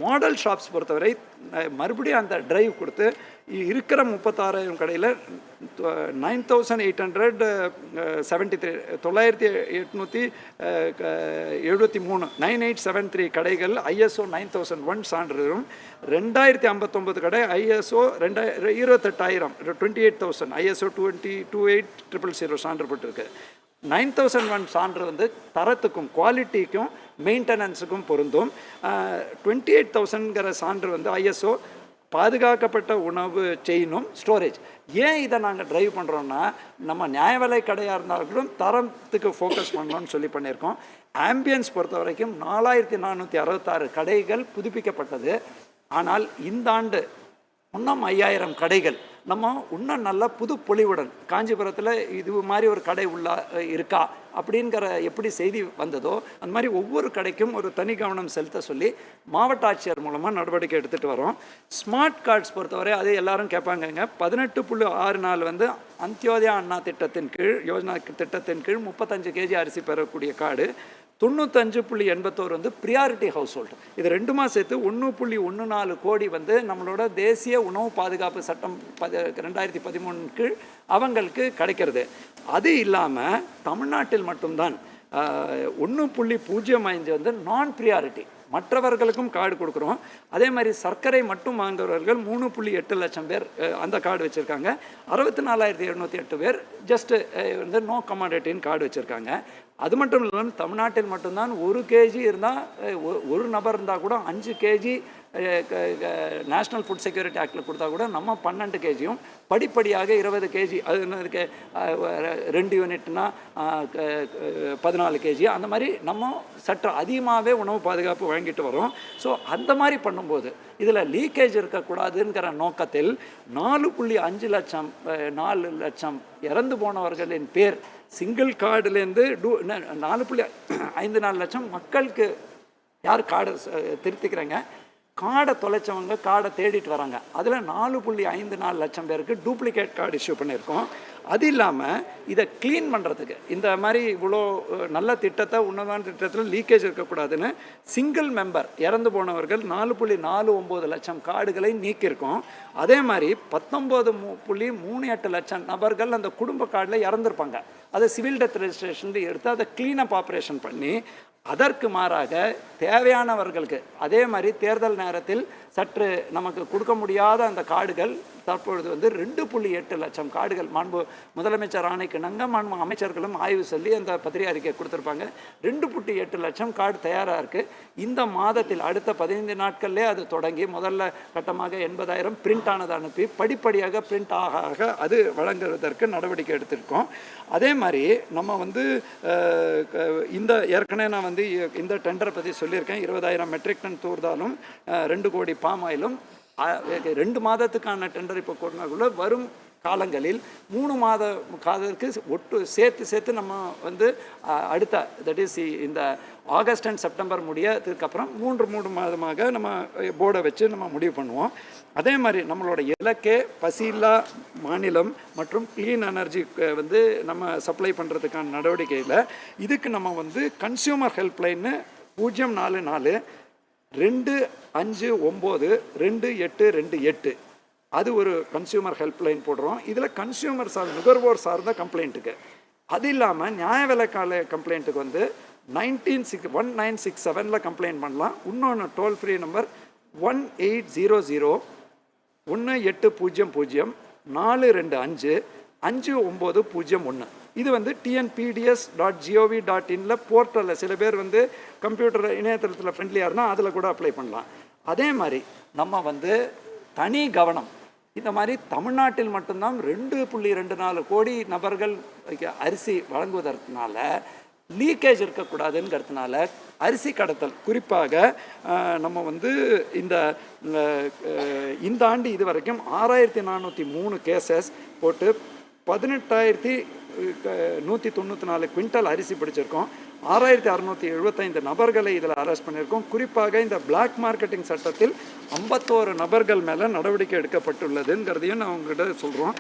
Model shops பொறுத்தவரை மறுபடியும் அந்த டிரைவ் கொடுத்து இருக்கிற 36,000 கடையில் 9873 கடைகள் ISO 9001 சான்றிதழும், 2059 கடை ISO 28,000 ISO 28000 சான்று பெற்றிருக்கு. 9001 சான்று வந்து தரத்துக்கும் குவாலிட்டிக்கும் மெயின்டெனன்ஸுக்கும் பொருந்தும். 28,000ங்கிற சான்று வந்து ISO பாதுகாக்கப்பட்ட உணவு செயினும் ஸ்டோரேஜ். ஏன் இதை நாங்கள் ட்ரைவ் பண்ணுறோன்னா, நம்ம நியாய விலை கடையாக இருந்தாலும் தரத்துக்கு ஃபோக்கஸ் பண்ணணும்னு சொல்லி பண்ணியிருக்கோம். ஆம்பியன்ஸ் பொறுத்த வரைக்கும் 4466 கடைகள் புதுப்பிக்கப்பட்டது. ஆனால் இந்த ஆண்டு இன்னும் 5000 கடைகள் நம்ம இன்னும் நல்ல புது பொலிவுடன், காஞ்சிபுரத்தில் இது மாதிரி ஒரு கடை இருக்கா அப்படிங்கிற எப்படி செய்தி வந்ததோ அந்த மாதிரி ஒவ்வொரு கடைக்கும் ஒரு தனி கவனம் செலுத்த சொல்லி மாவட்ட ஆட்சியர் மூலமாக நடவடிக்கை எடுத்துகிட்டு வரோம். ஸ்மார்ட் கார்ட்ஸ் பொறுத்தவரை அது எல்லாரும் கேட்பாங்கங்க. 18.64 வந்து அந்தியோதயா அண்ணா திட்டத்தின் கீழ், யோஜனா திட்டத்தின் கீழ் 35 kg அரிசி பெறக்கூடிய கார்டு. 95.81 வந்து ப்ரியாரிட்டி ஹவுஸ் ஹோல்டு. இது ரெண்டுமா சேர்த்து 1.14 கோடி வந்து நம்மளோட தேசிய உணவு பாதுகாப்பு சட்டம் 2013 கீழ் அவங்களுக்கு கிடைக்கிறது. அது இல்லாமல் தமிழ்நாட்டில் மட்டும்தான் 1.05 வந்து நான் ப்ரியாரிட்டி மற்றவர்களுக்கும் கார்டு கொடுக்குறோம். அதே மாதிரி சர்க்கரை மட்டும் வாங்குறவர்கள் 3.8 லட்சம் பேர் அந்த கார்டு வச்சுருக்காங்க. 64,708 பேர் ஜஸ்ட்டு வந்து நோ கமாடிட்டின்னு கார்டு வச்சுருக்காங்க. அது மட்டும் இல்லாமல் தமிழ்நாட்டில் மட்டும்தான் 1 kg இருந்தால், ஒரு நபர் இருந்தால் கூட 5 kg நேஷ்னல் ஃபுட் செக்யூரிட்டி ஆக்டில் கொடுத்தா கூட நம்ம 12 kgயும் படிப்படியாக 20 kg, அது 2 யூனிட்னா 14 kg, அந்த மாதிரி நம்ம சற்று அதிகமாகவே உணவு பாதுகாப்பு வழங்கிட்டு வரோம். ஸோ அந்த மாதிரி பண்ணும்போது இதில் லீக்கேஜ் இருக்கக்கூடாதுங்கிற நோக்கத்தில் 4.5 லட்சம் 4 லட்சம் இறந்து போனவர்களின் பேர் சிங்கிள் கார்டுலேருந்து 4.54 லட்சம் மக்களுக்கு யார் கார்டு திருத்திக்கிறாங்க, கார்டை தொலைச்சவங்க கார்டை தேடிட்டு வராங்க. அதில் 4.54 லட்சம் பேருக்கு டூப்ளிகேட் கார்டு இஷ்யூ பண்ணியிருக்கோம். அது இல்லாமல் இதை க்ளீன் பண்ணுறதுக்கு இந்த மாதிரி இவ்வளோ நல்ல திட்டத்தை, உன்னதமான திட்டத்தில் லீக்கேஜ் இருக்கக்கூடாதுன்னு சிங்கிள் மெம்பர் இறந்து போனவர்கள் 4.48 லட்சம் கார்டுகளை நீக்கியிருக்கோம். அதே மாதிரி 19.38 லட்சம் நபர்கள் அந்த குடும்ப கார்டில் இறந்துருப்பாங்க. அதை சிவில் டெத் ரெஜிஸ்ட்ரேஷன் எடுத்து அதை க்ளீனப் ஆப்ரேஷன் பண்ணி அதற்கு மாறாக தேவையானவர்களுக்கு அதே மாதிரி தேர்தல் நேரத்தில் சற்று நமக்கு கொடுக்க முடியாத அந்த கார்டுகள் தற்பொழுது வந்து 2.8 லட்சம் கார்டுகள் மாண்பு முதலமைச்சர் ஆணைக்கு இணங்க மாண்பு அமைச்சர்களும் ஆய்வு சொல்லி அந்த பத்திரிகை அறிக்கை கொடுத்துருப்பாங்க. 2.8 லட்சம் கார்டு தயாராக இருக்குது. இந்த மாதத்தில் அடுத்த 15 நாட்கள்லேயே அது தொடங்கி முதல்ல கட்டமாக 80,000 பிரிண்ட் ஆனதை அனுப்பி படிப்படியாக பிரிண்ட் ஆக அது வழங்குவதற்கு நடவடிக்கை எடுத்திருக்கோம். அதே மாதிரி நம்ம வந்து இந்த ஏற்கனவே நான் வந்து இந்த டெண்டரை பற்றி சொல்லியிருக்கேன். 20,000 மெட்ரிக் டன் தூர்தாலும் 2 கோடி பாம் ஆயிலும் 2 மாதத்துக்கான டெண்டர் இப்போ கொண்டாக்குள்ள வரும் காலங்களில் 3 மாத காலத்துக்கு ஒட்டு சேர்த்து நம்ம வந்து அடுத்த தட் இஸ் இந்த ஆகஸ்ட் அண்ட் செப்டம்பர் முடியறதுக்கப்புறம் 3 மாதமாக நம்ம போர்டை வச்சு நம்ம முடிவு பண்ணுவோம். அதே மாதிரி நம்மளோட இலக்கே பசியில்லா மாநிலம் மற்றும் க்ளீன் எனர்ஜி வந்து நம்ம சப்ளை பண்ணுறதுக்கான நடவடிக்கையில் இதுக்கு நம்ம வந்து கன்சியூமர் ஹெல்ப்லைன்னு 044 259 2828 அது ஒரு கன்சியூமர் ஹெல்ப்லைன் போடுறோம். இதில் கன்சியூமர் நுகர்வோர் சார்ந்த கம்ப்ளைண்ட்டுக்கு, அது இல்லாமல் நியாய விலைக்கால கம்ப்ளைண்ட்டுக்கு வந்து 1967 கம்ப்ளைண்ட் பண்ணலாம். இன்னொன்று டோல் ஃப்ரீ நம்பர் 1800 1800 425 5901. இது வந்து tnpds.gov.in போர்ட்டலில் சில பேர் வந்து கம்ப்யூட்டர் இணையதளத்தில் ஃப்ரெண்ட்லியாக இருந்தால் அதில் கூட அப்ளை பண்ணலாம். அதே மாதிரி நம்ம வந்து தனி கவனம் இந்த மாதிரி தமிழ்நாட்டில் மட்டும்தான் 2.24 கோடி நபர்கள் அரிசி வழங்குவதற்குனால லீக்கேஜ் இருக்கக்கூடாதுங்கிறதுனால அரிசி கடத்தல் குறிப்பாக நம்ம வந்து இந்த ஆண்டு இது வரைக்கும் 6403 கேசஸ் போட்டு 18,194 குவிண்டல் அரிசி பிடிச்சிருக்கோம். 6,675 நபர்களை இதில் அரெஸ்ட் பண்ணியிருக்கோம். குறிப்பாக இந்த பிளாக் மார்க்கெட்டிங் சட்டத்தில் 51 நபர்கள் மேலே நடவடிக்கை எடுக்கப்பட்டுள்ளதுங்கிறதையும் நான் உங்ககிட்ட சொல்கிறோம்.